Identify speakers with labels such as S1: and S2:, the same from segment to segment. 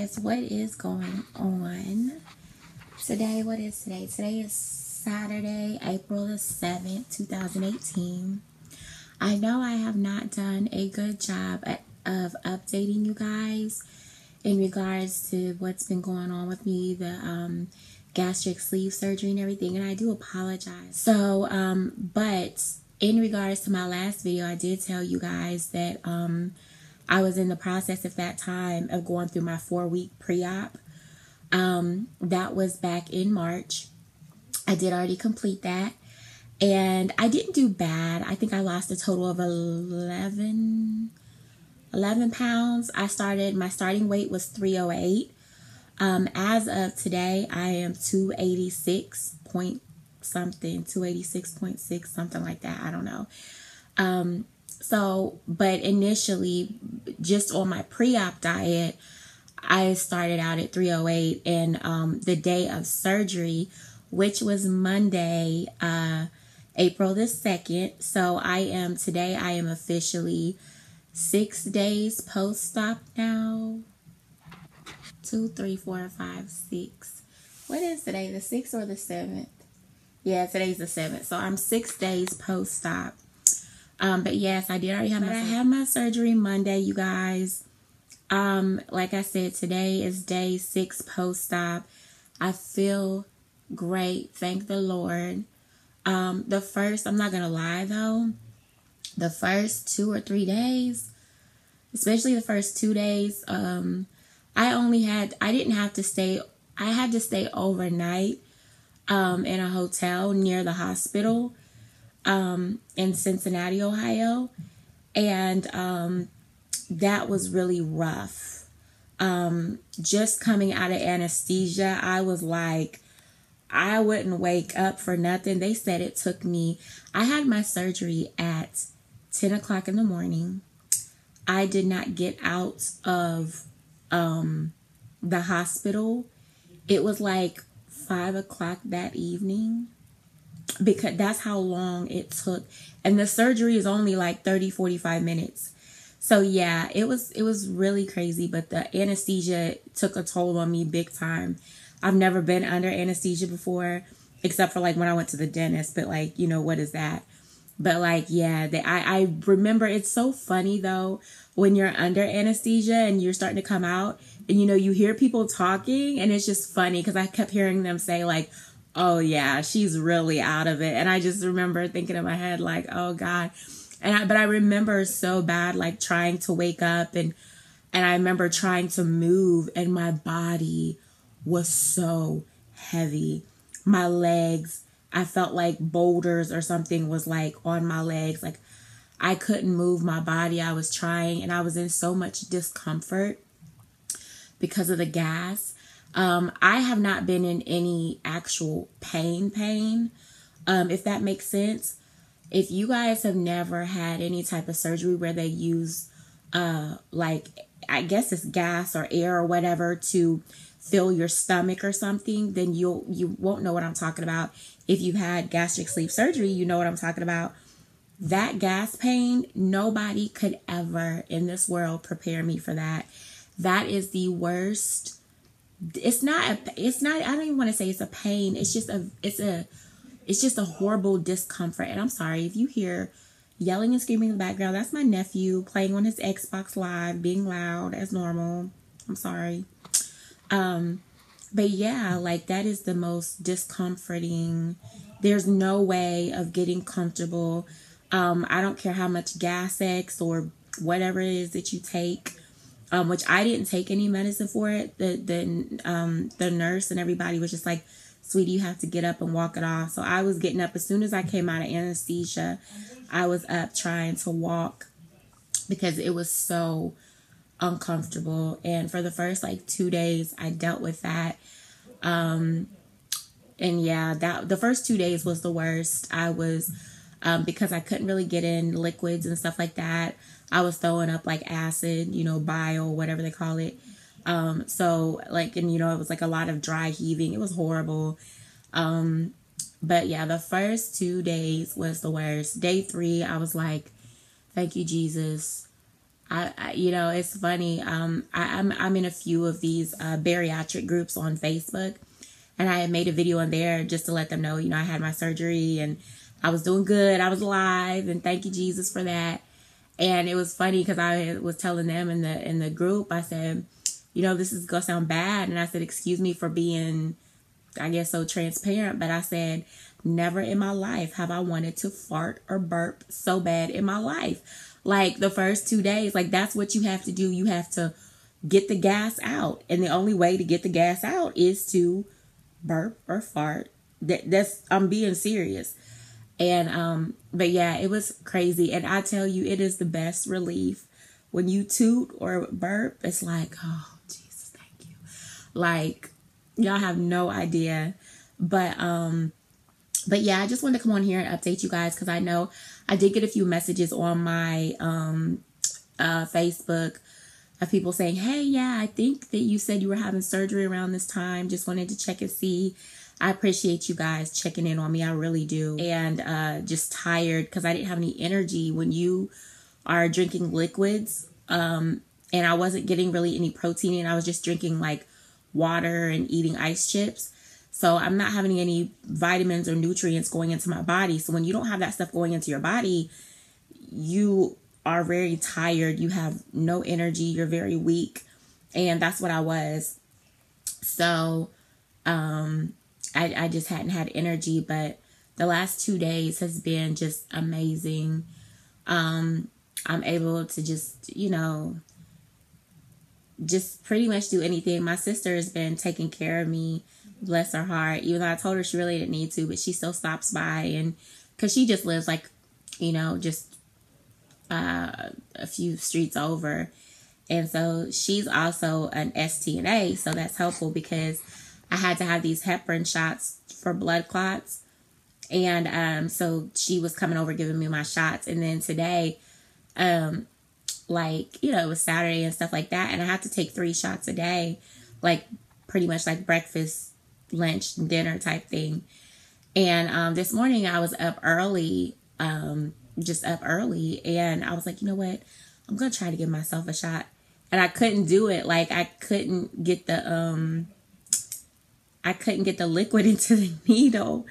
S1: guys, what is going on today? What is today? Today is Saturday, April the 7th, 2018. I know I have not done a good job of updating you guys in regards to what's been going on with me, the gastric sleeve surgery and everything, and I do apologize. So, but in regards to my last video, I did tell you guys that I was in the process at that time of going through my 4-week pre-op. That was back in March. I did already complete that. And I didn't do bad. I think I lost a total of 11 pounds. My starting weight was 308. As of today, I am 286 point something, 286.6, something like that. I don't know. But initially, just on my pre-op diet, I started out at 308, and the day of surgery, which was Monday, April the 2nd. So I am officially 6 days post-op now. 2, 3, 4, 5, 6. What is today? The 6th or the 7th? Yeah, today's the 7th. So I'm 6 days post-op. But yes, I did already have I had my surgery Monday, you guys. Like I said, today is day 6 post-op. I feel great. Thank the Lord. I'm not going to lie though, the first 2 or 3 days, especially the first 2 days, I had to stay overnight, in a hotel near the hospital, in Cincinnati, Ohio. And, that was really rough. Just coming out of anesthesia, I was like, I wouldn't wake up for nothing. They said it took me, I had my surgery at 10 o'clock in the morning. I did not get out of the hospital. It was like 5 o'clock that evening, because that's how long it took. And the surgery is only like 30-45 minutes. So yeah, it was really crazy, but the anesthesia took a toll on me big time. I've never been under anesthesia before, except for like when I went to the dentist, but like, you know, what is that? But like, yeah, I remember, it's so funny though, when you're under anesthesia and you're starting to come out and, you know, you hear people talking, and it's just funny because I kept hearing them say like, oh yeah, she's really out of it. And I just remember thinking in my head like, oh God. But I remember so bad, like trying to wake up, and I remember trying to move, and my body was so heavy. My legs, I felt like boulders or something was like on my legs. Like I couldn't move my body. I was trying, and I was in so much discomfort because of the gas. I have not been in any actual pain, if that makes sense. If you guys have never had any type of surgery where they use, like, I guess it's gas or air or whatever to fill your stomach or something, then you won't know what I'm talking about. If you've had gastric sleeve surgery, you know what I'm talking about. That gas pain, nobody could ever in this world prepare me for that. That is the worst. It's not, I don't even want to say it's a pain. It's just a horrible discomfort. And I'm sorry if you hear yelling and screaming in the background. That's my nephew playing on his Xbox Live, being loud as normal. I'm sorry. But yeah, like that is the most discomforting. There's no way of getting comfortable. I don't care how much Gas-X or whatever it is that you take, which I didn't take any medicine for it. The nurse and everybody was just like, sweetie, you have to get up and walk it off. So I was getting up as soon as I came out of anesthesia. I was up trying to walk because it was so uncomfortable. And for the first like 2 days, I dealt with that. And yeah, the first 2 days was the worst. I was, because I couldn't really get in liquids and stuff like that, I was throwing up like acid, you know, bile, whatever they call it. So like, and you know, it was like a lot of dry heaving. It was horrible. But yeah, the first 2 days was the worst. Day 3, I was like, thank you, Jesus. you know, it's funny. I'm in a few of these bariatric groups on Facebook, and I had made a video on there just to let them know, you know, I had my surgery and I was doing good. I was alive, and thank you, Jesus, for that. And it was funny because I was telling them in the group, I said, you know, this is gonna sound bad, and I said, excuse me for being, I guess, so transparent, but I said, never in my life have I wanted to fart or burp so bad in my life. Like the first 2 days, like that's what you have to do. You have to get the gas out. And the only way to get the gas out is to burp or fart. That's, I'm being serious. And, but yeah, it was crazy. And I tell you, it is the best relief when you toot or burp. It's like, oh, Jesus, thank you. Like, y'all have no idea. But yeah, I just wanted to come on here and update you guys because I know I did get a few messages on my Facebook of people saying, hey, yeah, I think that you said you were having surgery around this time. Just wanted to check and see. I appreciate you guys checking in on me. I really do. And just tired because I didn't have any energy when you are drinking liquids. And I wasn't getting really any protein in. I was just drinking like water and eating ice chips. So I'm not having any vitamins or nutrients going into my body. So when you don't have that stuff going into your body, you are very tired. You have no energy. You're very weak. And that's what I was. So I just hadn't had energy. But the last 2 days has been just amazing. I'm able to just, you know, just pretty much do anything. My sister has been taking care of me. Bless her heart. Even though I told her she really didn't need to, but she still stops by, and because she just lives like, you know, just a few streets over. And so she's also an STNA, so that's helpful because I had to have these heparin shots for blood clots. And so she was coming over giving me my shots. And then today, like, you know, it was Saturday and stuff like that, and I have to take 3 shots a day, like pretty much like breakfast, lunch, dinner type thing. And this morning I was up early, just up early, and I was like, you know what, I'm gonna try to give myself a shot. And I couldn't do it. Like I couldn't get the liquid into the needle.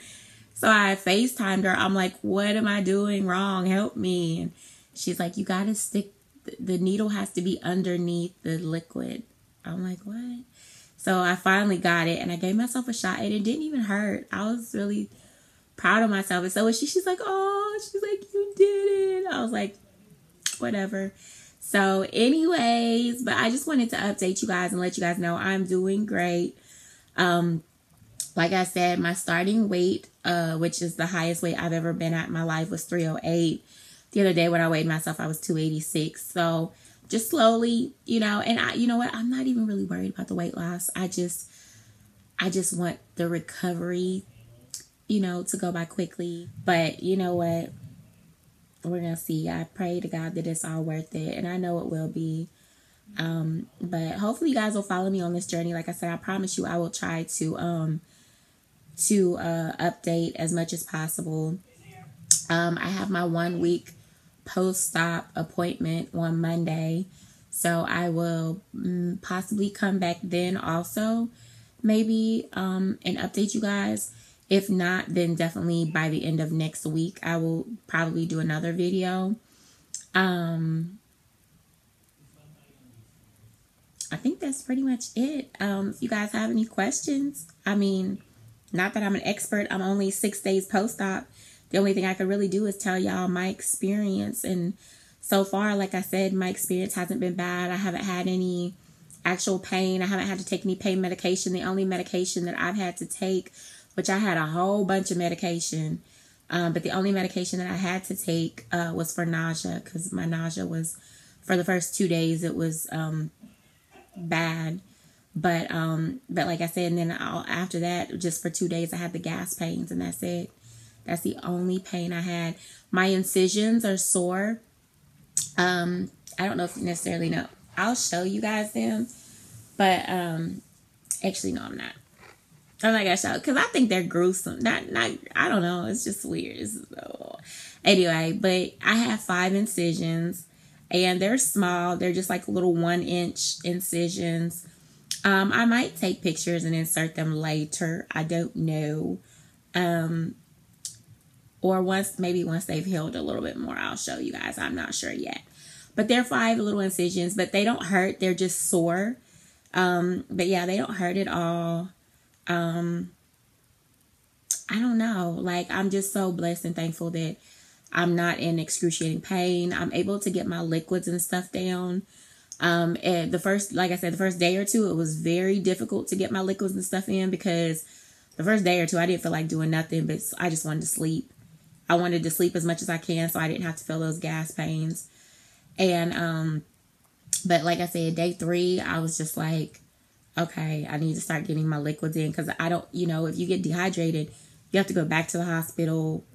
S1: So I FaceTimed her. I'm like, what am I doing wrong? Help me. And she's like, you gotta stick, the needle has to be underneath the liquid. I'm like, what? So I finally got it, and I gave myself a shot, and it didn't even hurt. I was really proud of myself. And so she's like, oh, she's like, you did it. I was like, whatever. So anyways, but I just wanted to update you guys and let you guys know I'm doing great. Like I said, my starting weight, which is the highest weight I've ever been at in my life, was 308. The other day when I weighed myself, I was 286. So just slowly, you know, and you know what? I'm not even really worried about the weight loss. I just want the recovery, you know, to go by quickly. But you know what? We're going to see. I pray to God that it's all worth it, and I know it will be. But hopefully you guys will follow me on this journey. Like I said, I promise you I will try to update as much as possible. I have my 1 week post-op appointment on Monday, so I will possibly come back then also, maybe, and update you guys. If not, then definitely by the end of next week I will probably do another video. I think that's pretty much it. If you guys have any questions, I mean, not that I'm an expert, I'm only 6 days post-op. The only thing I could really do is tell y'all my experience. And so far, like I said, my experience hasn't been bad. I haven't had any actual pain. I haven't had to take any pain medication. The only medication that I've had to take, which I had a whole bunch of medication, but the only medication that I had to take was for nausea, because my nausea was, for the first 2 days, it was bad. But like I said, and then after that, just for 2 days, I had the gas pains, and that's it. That's the only pain I had. My incisions are sore. I don't know if you necessarily know. I'll show you guys them. But actually, no, I'm not. I'm not gonna show, because I think they're gruesome. Not. I don't know. It's just weird. Anyway, but I have 5 incisions, and they're small. They're just like little 1-inch incisions. I might take pictures and insert them later. I don't know. Or maybe once they've healed a little bit more, I'll show you guys. I'm not sure yet. But they're 5 little incisions, but they don't hurt. They're just sore. But yeah, they don't hurt at all. I don't know. Like, I'm just so blessed and thankful that I'm not in excruciating pain. I'm able to get my liquids and stuff down. And like I said, the first day or two, it was very difficult to get my liquids and stuff in, because the first day or two, I didn't feel like doing nothing, but I just wanted to sleep. I wanted to sleep as much as I can so I didn't have to feel those gas pains. And, but like I said, day 3, I was just like, okay, I need to start getting my liquids in, because I don't, if you get dehydrated, you have to go back to the hospital.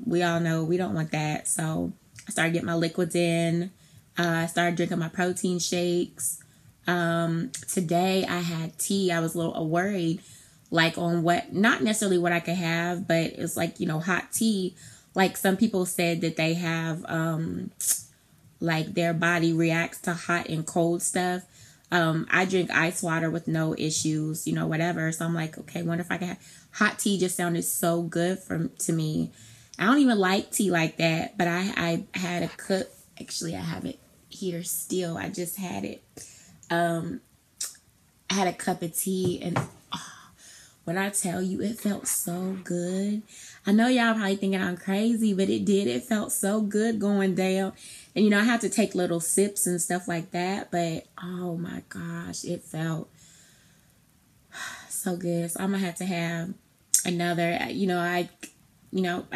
S1: We all know we don't want that. So I started getting my liquids in. I started drinking my protein shakes. Today I had tea. I was a little worried, like on not necessarily what I could have, but it's like, hot tea. Like some people said that they have, like their body reacts to hot and cold stuff. I drink ice water with no issues, whatever. So I'm like, okay, wonder if I can have hot tea. Just sounded so good to me. I don't even like tea like that, but I had a cup. Actually, I have it here still. I just had it. I had a cup of tea, and when I tell you, it felt so good. I know y'all probably thinking I'm crazy, but it did. It felt so good going down. And, I had to take little sips and stuff like that. But, oh, my gosh, it felt so good. So I'm going to have to have another. I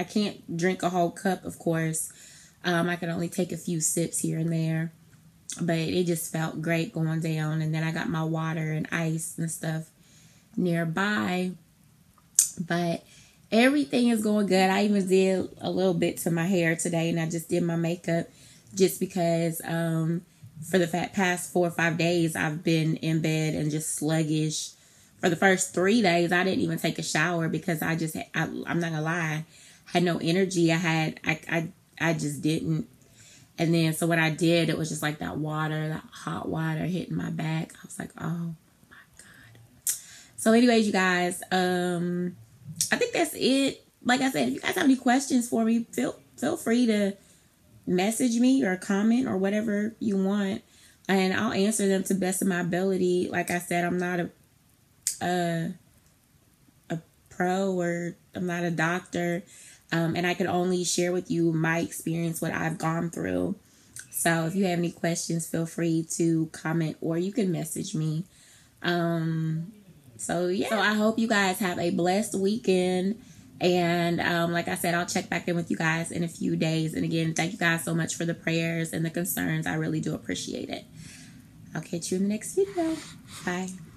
S1: can't drink a whole cup, of course. I can only take a few sips here and there. But it just felt great going down. And then I got my water and ice and stuff nearby. But everything is going good. I even did a little bit to my hair today, and I just did my makeup just because for the past 4 or 5 days I've been in bed and just sluggish. For the first 3 days I didn't even take a shower because I'm not gonna lie, had no energy. I just didn't. And then so what I did, it was just like that hot water hitting my back. I was like, oh my God. So anyways, you guys, I think that's it. Like I said, if you guys have any questions for me, feel free to message me or comment or whatever you want, and I'll answer them to the best of my ability. Like I said, I'm not a pro, or I'm not a doctor, and I can only share with you my experience, what I've gone through. So if you have any questions, feel free to comment, or you can message me. So yeah, so I hope you guys have a blessed weekend. And like I said, I'll check back in with you guys in a few days. And again, thank you guys so much for the prayers and the concerns. I really do appreciate it. I'll catch you in the next video. Bye.